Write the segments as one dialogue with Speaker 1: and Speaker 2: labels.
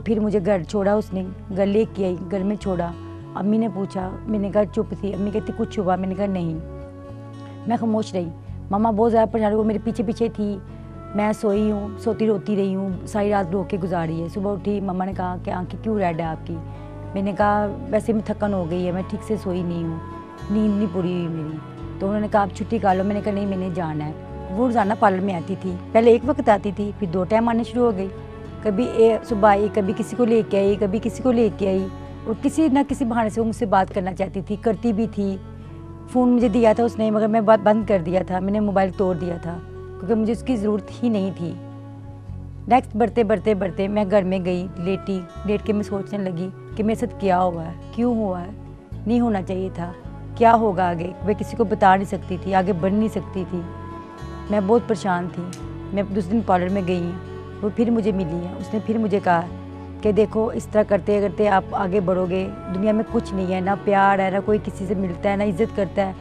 Speaker 1: फिर मुझे घर छोड़ा उसने, घर लेके आई, घर में छोड़ा। अम्मी ने पूछा, मैंने कहा चुप थी। अम्मी कहती कुछ हुआ? मैंने कहा नहीं। मैं खामोश रही। मम्मा बहुत ज़्यादा परेशान हुई, वो मेरे पीछे पीछे थी। मैं सोई हूँ, सोती रोती रही हूँ, सारी रात रो के गुजारी है। सुबह उठी, मम्मा ने कहा कि आंखें क्यों रेड है आपकी? मैंने कहा वैसे भी थकन हो गई है, मैं ठीक से सोई नहीं हूँ, नींद नहीं पूरी हुई मेरी। तो उन्होंने कहा आप छुट्टी कर लो। मैंने कहा नहीं, मैंने जाना है। वो रोज़ाना पार्लर में आती थी, पहले एक वक्त आती थी, फिर 2 टाइम आने शुरू हो गई। कभी सुबह आई, कभी किसी को लेके आई, कभी किसी को लेके आई, और किसी ना किसी बहाने से वो मुझसे बात करना चाहती थी, करती भी थी। फ़ोन मुझे दिया था उसने, मगर मैं बात बंद कर दिया था, मैंने मोबाइल तोड़ दिया था, क्योंकि मुझे उसकी ज़रूरत ही नहीं थी। नेक्स्ट बढ़ते मैं घर में गई, लेट के मैं सोचने लगी कि मेरे साथ क्या हुआ है, क्यों हुआ है, नहीं होना चाहिए था, क्या होगा आगे। मैं किसी को बता नहीं सकती थी, आगे बढ़ नहीं सकती थी। मैं बहुत परेशान थी। मैं दूसरे दिन पार्लर में गई, वो फिर मुझे मिली है। उसने फिर मुझे कहा कि देखो इस तरह करते करते आप आगे बढ़ोगे, दुनिया में कुछ नहीं है, ना प्यार है, ना कोई किसी से मिलता है, ना इज्जत करता है।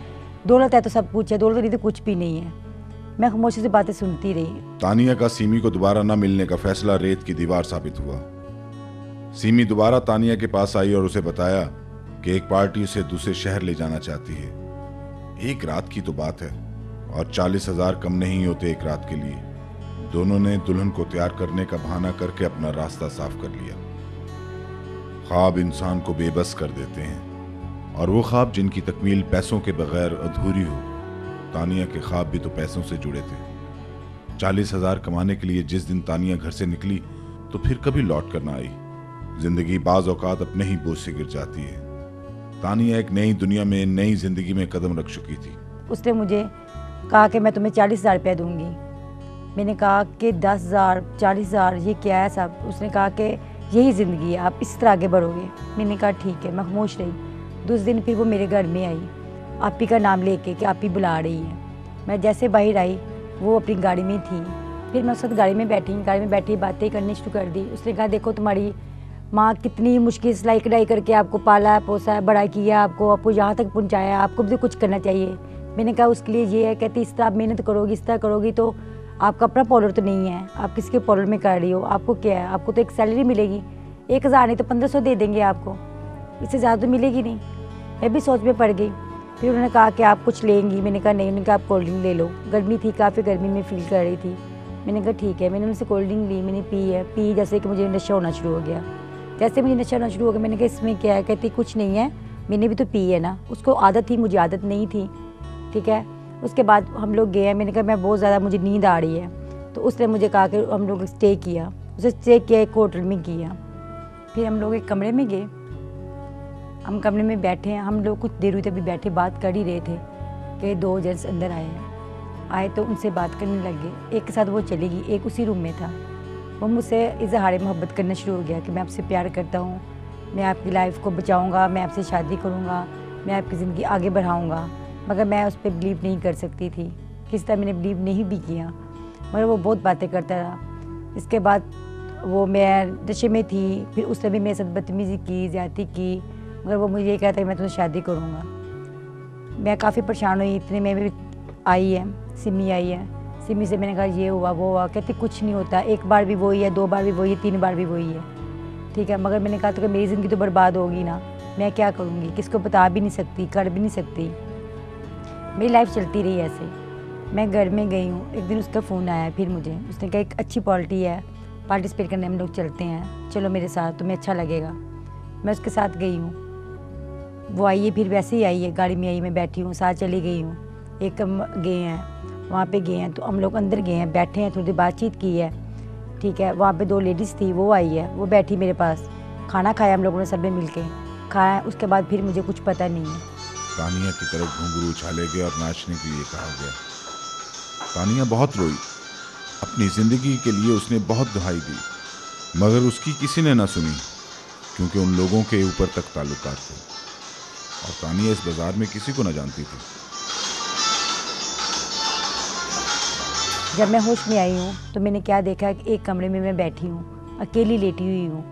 Speaker 1: दौलत है तो सब कुछ है, दौलत नहीं तो कुछ भी नहीं है। मैं खामोशी से बातें सुनती रही।
Speaker 2: तानिया का सीमी को दोबारा न मिलने का फैसला रेत की दीवार साबित हुआ। सीमी दोबारा तानिया के पास आई और उसे बताया कि एक पार्टी उसे दूसरे शहर ले जाना चाहती है। एक रात की तो बात है, और 40,000 कम नहीं होते एक रात के लिए। दोनों ने दुल्हन को तैयार करने का बहाना करके अपना रास्ता साफ कर लिया। ख्वाब इंसान को बेबस कर देते हैं, और वो ख्वाब जिनकी तकमील पैसों के बगैर अधूरी हो। तानिया के ख्वाब भी तो पैसों से जुड़े थे। 40,000 कमाने के लिए जिस दिन तानिया घर से निकली तो फिर कभी लौट कर ना आई। जिंदगी बाज औकात अपने ही बोझ से गिर जाती है। तानिया एक नई दुनिया में, नई जिंदगी में कदम रख चुकी थी।
Speaker 1: उसने मुझे कहा कि मैं तुम्हें 40,000 रुपया दूंगी। मैंने कहा कि 10,000 40,000 ये क्या है सब? उसने कहा कि यही ज़िंदगी है, आप इस तरह आगे बढ़ोगे। मैंने कहा ठीक है। मैं खामोश रही। दूसरे दिन फिर वो मेरे घर में आई, आपी का नाम लेके कि आपी बुला रही है। मैं जैसे बाहर आई, वो अपनी गाड़ी में थी। फिर मैं उसके साथ गाड़ी में बैठी बातें करनी शुरू कर दी। उसने कहा देखो तुम्हारी माँ कितनी मुश्किल सिलाई कढ़ाई करके आपको पाला है, पोसा है, बड़ा किया, आपको यहाँ तक पहुँचाया, आपको भी कुछ करना चाहिए। मैंने कहा उसके लिए ये है। कहती इस तरह आप मेहनत करोगी, इस तरह करोगी तो आपका अपना पार्लर तो नहीं है, आप किसके पार्लर में कर रही हो, आपको क्या है, आपको तो एक सैलरी मिलेगी, 1,000 नहीं तो 1,500 दे देंगे आपको, इससे ज़्यादा तो मिलेगी नहीं। मैं भी सोच में पड़ गई। फिर उन्होंने कहा कि आप कुछ लेंगी? मैंने कहा नहीं। उन्होंने कहा आप कोल्ड ड्रिंक ले लो। गर्मी थी, काफ़ी गर्मी में फील कर रही थी। मैंने कहा ठीक है। मैंने उनसे कोल्ड ड्रिंक ली, मैंने पी जैसे कि मुझे नशा होना शुरू हो गया। जैसे मुझे नशा होना शुरू हो गया, मैंने कहा इसमें क्या है? कहती कुछ नहीं है, मैंने भी तो पी है ना। उसको आदत थी, मुझे आदत नहीं थी। ठीक है। उसके बाद हम लोग गए हैं। मैंने कहा मैं बहुत ज़्यादा मुझे नींद आ रही है, तो उसने मुझे कहा कि हम लोग स्टे किया। उसे स्टे किया, एक होटल में किया। फिर हम लोग एक कमरे में गए। हम कमरे में बैठे हैं। हम लोग कुछ देर हुई तभी बैठे बात कर ही रहे थे कि 2 जेंट्स अंदर आए तो उनसे बात करने लगे। एक के साथ वो चली गई, एक उसी रूम में था। वो मुझसे इजहार मोहब्बत करना शुरू हो गया कि मैं आपसे प्यार करता हूँ, मैं आपकी लाइफ को बचाऊँगा, मैं आपसे शादी करूँगा, मैं आपकी ज़िंदगी आगे बढ़ाऊँगा। मगर मैं उस पर बिलीव नहीं कर सकती थी। किस तरह मैंने बिलीव नहीं भी किया, मगर वो बहुत बातें करता रहा। इसके बाद वो मैं नशे में थी। फिर उसने भी मेरे साथ बदतमीज़ी की, ज़्यादती की, मगर वो मुझे ये कहता है मैं तुझसे शादी करूँगा। मैं काफ़ी परेशान हुई। इतने में भी आई है, सिमी आई है। सिमी से मैंने कहा ये हुआ वो हुआ। कहती कुछ नहीं होता, एक बार भी वही है, 2 बार भी वही है, 3 बार भी वही है। ठीक है। मगर मैंने कहा तो कि मेरी ज़िंदगी तो बर्बाद होगी ना, मैं क्या करूँगी, किसको बता भी नहीं सकती, कर भी नहीं सकती। मेरी लाइफ चलती रही ऐसे। मैं घर में गई हूँ, एक दिन उसका फ़ोन आया फिर मुझे। उसने कहा एक अच्छी पार्टी है, पार्टिसिपेट करने हम लोग चलते हैं, चलो मेरे साथ, तुम्हें अच्छा लगेगा। मैं उसके साथ गई हूँ। वो आई है, फिर वैसे ही आई है, गाड़ी में आई, मैं बैठी हूँ, साथ चली गई हूँ। एक हम गए हैं, वहाँ पे गए हैं, तो हम लोग अंदर गए हैं, बैठे हैं, थोड़ी देर बातचीत की है। ठीक है। वहाँ पे 2 लेडीज़ थी, वो आई है, वो बैठी मेरे पास। खाना खाया हम लोगों ने सब ने मिल के खाया। उसके बाद फिर मुझे कुछ पता नहीं है।
Speaker 2: तानिया की तरफ घुंघरू उछाले गए और नाचने के लिए कहा गया। तानिया बहुत रोई। अपनी जिंदगी के लिए उसने बहुत दुहाई दी, मगर उसकी किसी ने ना सुनी, क्योंकि उन लोगों के ऊपर तक ताल्लुकात थे, और तानिया इस बाजार में किसी को न जानती थी।
Speaker 1: जब मैं होश में आई हूँ तो मैंने क्या देखा कि एक कमरे में मैं बैठी हूँ, अकेली लेटी हुई हूँ।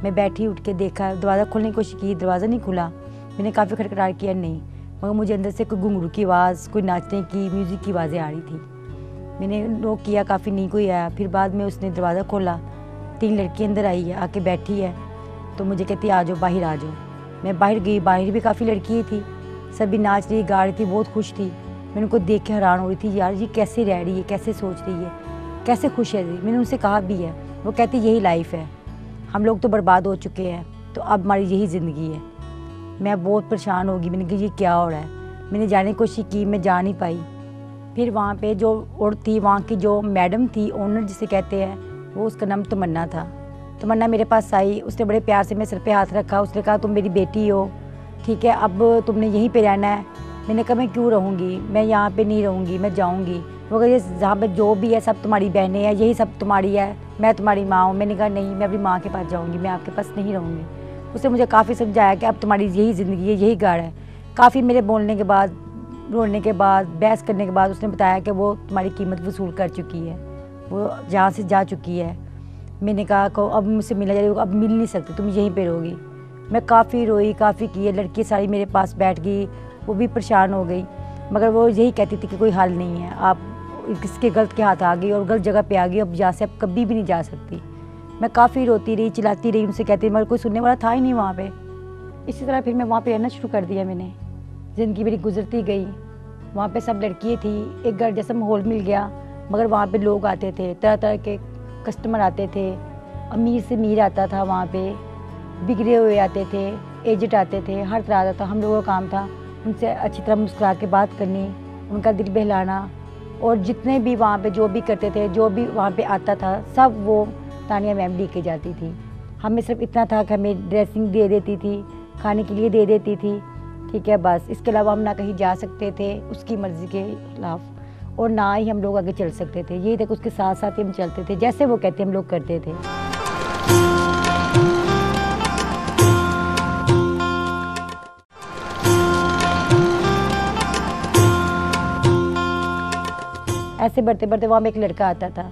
Speaker 1: मैं बैठी, उठ के देखा, दरवाज़ा खोलने की कोशिश की, दरवाज़ा नहीं खुला। मैंने काफ़ी खटखटाहट किया, नहीं, मगर मुझे अंदर से कोई घुंघरू की आवाज़, कोई नाचने की, म्यूज़िक की आवाज़ें आ रही थी। मैंने नॉक किया, काफ़ी नहीं कोई आया। फिर बाद में उसने दरवाज़ा खोला, 3 लड़की अंदर आई है, आके बैठी है, तो मुझे कहती है आ जाओ, बाहर आ जाओ। मैं बाहर गई, बाहर भी काफ़ी लड़की थी, सभी नाच रही, गा रही थी, बहुत खुश थी। मैं उनको देख के हैरान हो रही थी, यार ये कैसे रह रही है, कैसे सोच रही है, कैसे खुश है। मैंने उनसे कहा भी है, वो कहती यही लाइफ है, हम लोग तो बर्बाद हो चुके हैं, तो अब हमारी यही ज़िंदगी है। मैं बहुत परेशान होगी, मैंने कहा ये क्या हो रहा है। मैंने जाने की कोशिश की, मैं जा नहीं पाई। फिर वहाँ पे जो और थी, वहाँ की जो मैडम थी, ओनर जिसे कहते हैं, वो उसका नाम तमन्ना था। तमन्ना मेरे पास आई, उसने बड़े प्यार से मेरे सर पे हाथ रखा, उसने कहा तुम मेरी बेटी हो, ठीक है, अब तुमने यहीं पे रहना है। मैंने कहा मैं क्यों रहूँगी, मैं यहाँ पे नहीं रहूँगी, मैं जाऊँगी। वो कहे जहाँ पे जो भी है सब तुम्हारी बहनें हैं, यही सब तुम्हारी है, मैं तुम्हारी माँ हूँ। मैंने कहा नहीं, मैं अपनी माँ के पास जाऊँगी, मैं आपके पास नहीं रहूँगी। उसने मुझे काफ़ी समझाया कि अब तुम्हारी यही ज़िंदगी है, यही घर है। काफ़ी मेरे बोलने के बाद, रोने के बाद, बहस करने के बाद उसने बताया कि वो तुम्हारी कीमत वसूल कर चुकी है, वो जहाँ से जा चुकी है। मैंने कहा को अब मुझसे मिला जाएगा, अब मिल नहीं सकती, तुम यहीं पे रहोगी। मैं काफ़ी रोई, काफ़ी की, लड़की सारी मेरे पास बैठ गई, वो भी परेशान हो गई, मगर वो यही कहती थी कि कोई हल नहीं है, आप किसके गलत के हाथ आ गई और गलत जगह पे आ गई, अब यहाँ से अब कभी भी नहीं जा सकती। मैं काफ़ी रोती रही, चिल्लाती रही, उनसे कहती, मगर कोई सुनने वाला था ही नहीं वहाँ पे। इसी तरह फिर मैं वहाँ पे रहना शुरू कर दिया। मैंने ज़िंदगी मेरी गुजरती गई। वहाँ पे सब लड़कियाँ थी, एक घर जैसा माहौल मिल गया, मगर वहाँ पे लोग आते थे, तरह तरह के कस्टमर आते थे, अमीर से अमीर आता था वहाँ पे, बिगड़े हुए आते थे, एजेड आते थे, हर तरह आता था। हम लोगों का काम था उनसे अच्छी तरह मुस्कुरा के बात करनी, उनका दिल बहलाना, और जितने भी वहाँ पे जो भी करते थे, जो भी वहाँ पे आता था, सब वो तानिया मैम लेके जाती थी। हमें सिर्फ इतना था कि हमें ड्रेसिंग दे देती थी, खाने के लिए दे देती थी, ठीक है, बस। इसके अलावा हम ना कहीं जा सकते थे उसकी मर्ज़ी के खिलाफ, और ना ही हम लोग आगे चल सकते थे। यही तक उसके साथ साथ ही हम चलते थे, जैसे वो कहते हम लोग करते थे। ऐसे बढ़ते बढ़ते वहाँ में एक लड़का आता था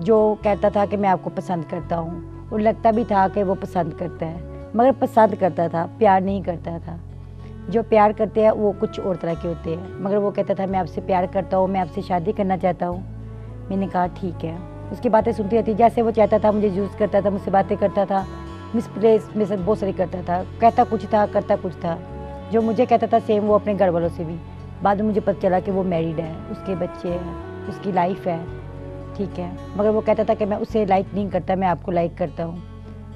Speaker 1: जो कहता था कि मैं आपको पसंद करता हूँ, और लगता भी था कि वो पसंद करता है, मगर पसंद करता था, प्यार नहीं करता था। जो प्यार करते हैं वो कुछ और तरह के होते हैं, मगर वो कहता था मैं आपसे प्यार करता हूँ, मैं आपसे शादी करना चाहता हूँ। मैंने कहा ठीक है। उसकी बातें सुनती रहती, जैसे वो चाहता था मुझे यूज़ करता था, मुझसे बातें करता था, मिसप्लेस में से बहुत सारी करता था, कहता कुछ था, करता कुछ था। जो मुझे कहता था सेम वो अपने घर वालों से भी। बाद में मुझे पता चला कि वो मैरिड है, उसके बच्चे हैं, उसकी लाइफ है, ठीक है, मगर वो कहता था कि मैं उसे लाइक नहीं करता, मैं आपको लाइक करता हूँ।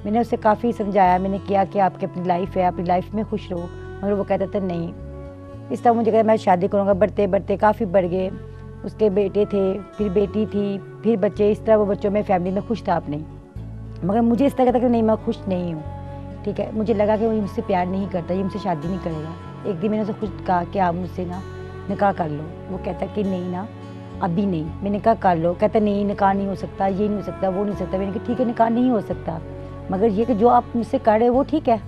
Speaker 1: मैंने उसे काफ़ी समझाया, मैंने किया कि आपकी अपनी लाइफ है, अपनी लाइफ में खुश रहो, मगर वो कहता था नहीं। इस तरह मुझे कहता मैं शादी करूँगा, बढ़ते बढ़ते काफ़ी बढ़ गए। उसके बेटे थे, फिर बेटी थी, फिर बच्चे, इस तरह वो बच्चों में फैमिली में खुश था अपने। मगर मुझे इस तरह कहता कि नहीं मैं खुश नहीं हूँ, ठीक है। मुझे लगा कि वो मुझसे प्यार नहीं करता, ये मुझसे शादी नहीं करेगा। एक दिन मैंने उसे खुद कहा कि आप मुझसे ना निकाह कर लो। वो कहता कि नहीं ना, अभी नहीं। मैंने कहा कर लो। कहता नहीं, निकाह नहीं हो सकता, ये नहीं हो सकता, वो नहीं हो सकता। मैंने कहा ठीक है, निकाह नहीं हो सकता, मगर ये कि जो आप मुझसे कर रहे हो वो ठीक है।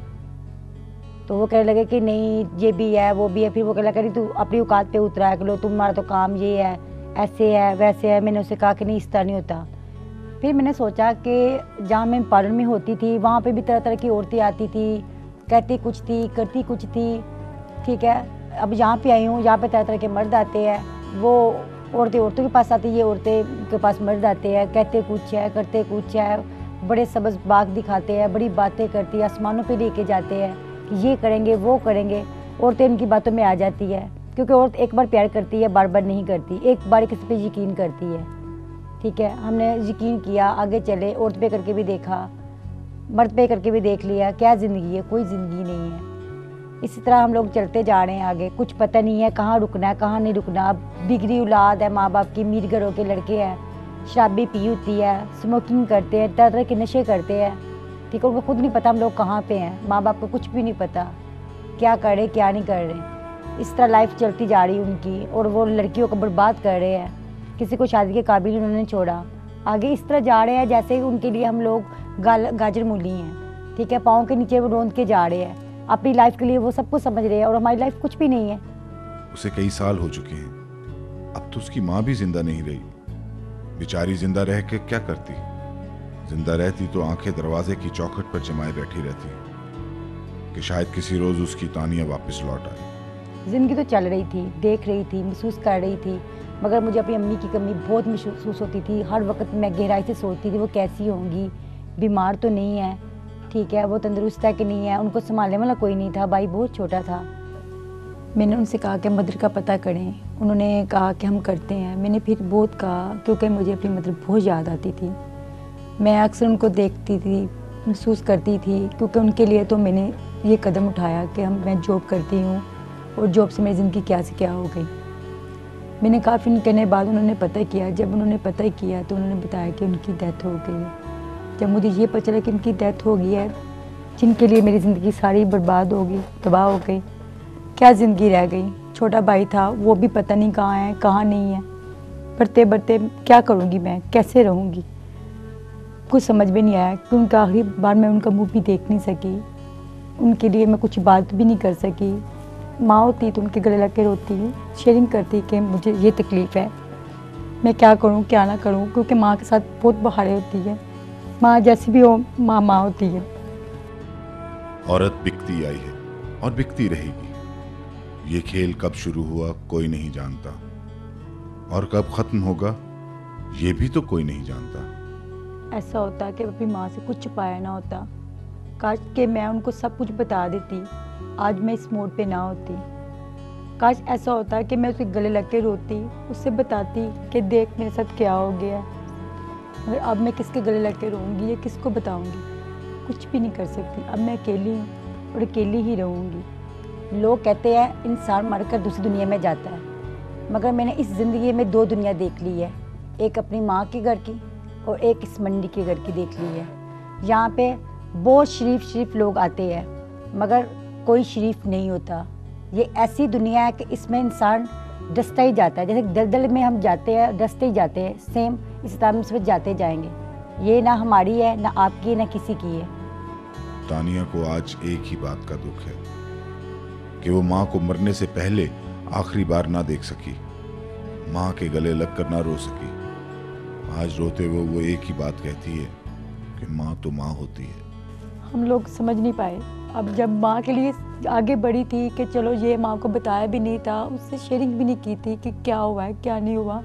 Speaker 1: तो वो कहने लगे कि नहीं, ये भी है, वो भी है। फिर वो कहने लगा तू अपनी औकात पे उतरा कर लो, तुम्हारा तो काम ये है, ऐसे है, वैसे है। मैंने उसे कहा कि नहीं, इस तरह नहीं होता। फिर मैंने सोचा कि जहाँ मैं पार्लर में होती थी वहाँ पे भी तरह तरह की औरतें आती थी, कहती कुछ थी, करती कुछ थी, ठीक है। अब यहाँ पे आई हूँ, यहाँ पे तरह तरह के मर्द आते हैं, वो औरतें औरतों के पास आती है, औरतें के पास मर्द आते हैं, कहते कुछ है, करते कुछ है, बड़े सब्ज़ बाग दिखाते हैं, बड़ी बातें करती है, आसमानों पे लेके जाते हैं कि ये करेंगे, वो करेंगे। औरतें उनकी बातों में आ जाती है, क्योंकि औरत एक बार प्यार करती है, बार बार नहीं करती, एक बार किसी पे यकीन करती है, ठीक है। हमने यकीन किया, आगे चले, औरत पे करके भी देखा, मर्द पे करके भी देख लिया, क्या ज़िंदगी है, कोई ज़िंदगी नहीं है। इसी तरह हम लोग चलते जा रहे हैं आगे, कुछ पता नहीं है कहाँ रुकना है, कहाँ नहीं रुकना। अब बिगड़ी औलाद है, माँ बाप की, अमीर घरों के लड़के हैं, शराबी पी होती है, स्मोकिंग करते हैं, तरह तरह के नशे करते हैं, ठीक है। उनको खुद नहीं पता हम लोग कहाँ पे हैं, माँ बाप को कुछ भी नहीं पता क्या कर रहे क्या नहीं कर रहे। इस तरह लाइफ चलती जा रही उनकी, और वो लड़कियों को बर्बाद कर रहे हैं, किसी को शादी के काबिल उन्होंने छोड़ा। आगे इस तरह जा रहे हैं जैसे उनके लिए हम लोग गाजर मूली हैं, ठीक है। पाँव के नीचे वो रोंद के जा रहे हैं, अपनी लाइफ के लिए वो सब कुछ समझ रहे हैं, और हमारी लाइफ कुछ भी नहीं है।
Speaker 2: उसे कई साल हो चुके हैं, अब तो उसकी माँ भी जिंदा नहीं रही। बेचारी जिंदा रह के क्या करती? जिंदा रहती तो आंखें दरवाजे की चौखट पर जमाए बैठी रहती कि शायद किसी रोज उसकी तानिया वापस लौट आए।
Speaker 1: जिंदगी तो चल रही थी, देख रही थी, महसूस कर रही थी, मगर मुझे अपनी अम्मी की कमी बहुत महसूस होती थी। हर वक्त मैं गहराई से सोचती थी वो कैसी होंगी, बीमार तो नहीं है, ठीक है, वो तंदुरुस्त है कि नहीं है, उनको संभालने वाला कोई नहीं था, भाई बहुत छोटा था। मैंने उनसे कहा कि मदर का पता करें, उन्होंने कहा कि हम करते हैं। मैंने फिर बहुत कहा क्योंकि मुझे अपनी मदर बहुत याद आती थी। मैं अक्सर उनको देखती थी, महसूस करती थी, क्योंकि उनके लिए तो मैंने ये कदम उठाया कि मैं जॉब करती हूँ और जॉब से मेरी ज़िंदगी क्या से क्या हो गई। मैंने काफ़ी कहने के बाद उन्होंने पता किया। जब उन्होंने पता किया तो उन्होंने बताया कि उनकी डेथ हो गई है। जब मुझे ये पता चला कि उनकी डेथ हो गई है, जिनके लिए मेरी ज़िंदगी सारी बर्बाद हो गई, तबाह हो गई, क्या ज़िंदगी रह गई। छोटा भाई था, वो भी पता नहीं कहाँ है कहाँ नहीं है। बढ़ते बढ़ते क्या करूँगी मैं, कैसे रहूँगी, कुछ समझ में नहीं आया। क्योंकि आखिरी बार मैं उनका मुँह भी देख नहीं सकी, उनके लिए मैं कुछ बात भी नहीं कर सकी। माँ होती तो उनके गले लग के रोती, शेयरिंग करती कि मुझे ये तकलीफ़ है, मैं क्या करूँ क्या ना करूँ, क्योंकि माँ के साथ बहुत बहारें होती है। माँ जैसी भी हो, माँ माँ होती है।
Speaker 2: औरत बिकती आई है और बिकती रहेगी। ये खेल कब शुरू हुआ कोई नहीं जानता, और कब खत्म होगा ये भी तो कोई नहीं जानता।
Speaker 1: ऐसा होता कि अपनी माँ से कुछ छुपाया ना होता। काश कि मैं उनको सब कुछ बता देती, आज मैं इस मोड़ पे ना होती। काश ऐसा होता कि मैं उसके गले लग के रोती, उससे बताती कि देख मेरे साथ क्या हो गया। मगर अब मैं किसके गले लग के रोऊंगी या किसको बताऊंगी, कुछ भी नहीं कर सकती। अब मैं अकेली हूँ और अकेली ही रहूँगी। लोग कहते हैं इंसान मरकर दूसरी दुनिया में जाता है, मगर मैंने इस ज़िंदगी में दो दुनिया देख ली है, एक अपनी माँ के घर की और एक इस मंडी के घर की देख ली है। यहाँ पे बहुत शरीफ लोग आते हैं, मगर कोई शरीफ नहीं होता। ये ऐसी दुनिया है कि इसमें इंसान डसता ही जाता है। जैसे दलदल में हम जाते हैं, डसते ही जाते हैं, सेम इस तरह में जाते जाएंगे। ये ना हमारी है, ना आपकी है, ना किसी की है।
Speaker 2: तानिया को आज एक ही बात का दुख है कि वो माँ को मरने से पहले आखिरी बार ना देख सकी, माँ के गले लगकर ना रो सकी। आज रोते हुए वो एक ही बात कहती है कि माँ तो माँ होती है।
Speaker 1: हम लोग समझ नहीं पाए। अब जब माँ के लिए आगे बढ़ी थी कि चलो, ये माँ को बताया भी नहीं था, उससे शेयरिंग भी नहीं की थी कि क्या हुआ है क्या नहीं हुआ।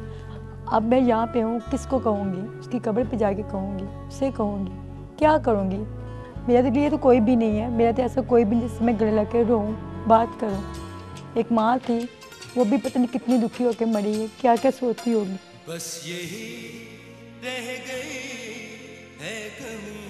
Speaker 1: अब मैं यहाँ पे हूँ, किसको कहूँगी, उसकी कब्र पे जाके कहूँगी, उसे कहूँगी, क्या करूँगी। मेरे लिए तो कोई भी नहीं है, मेरा तो ऐसा कोई भी नहीं जिससे मैं गले लग के रोऊँ, बात करूँ। एक माँ थी, वो भी पता नहीं कितनी दुखी होकर मरी है, क्या क्या सोचती होगी।
Speaker 3: बस यही रह गई है कमी।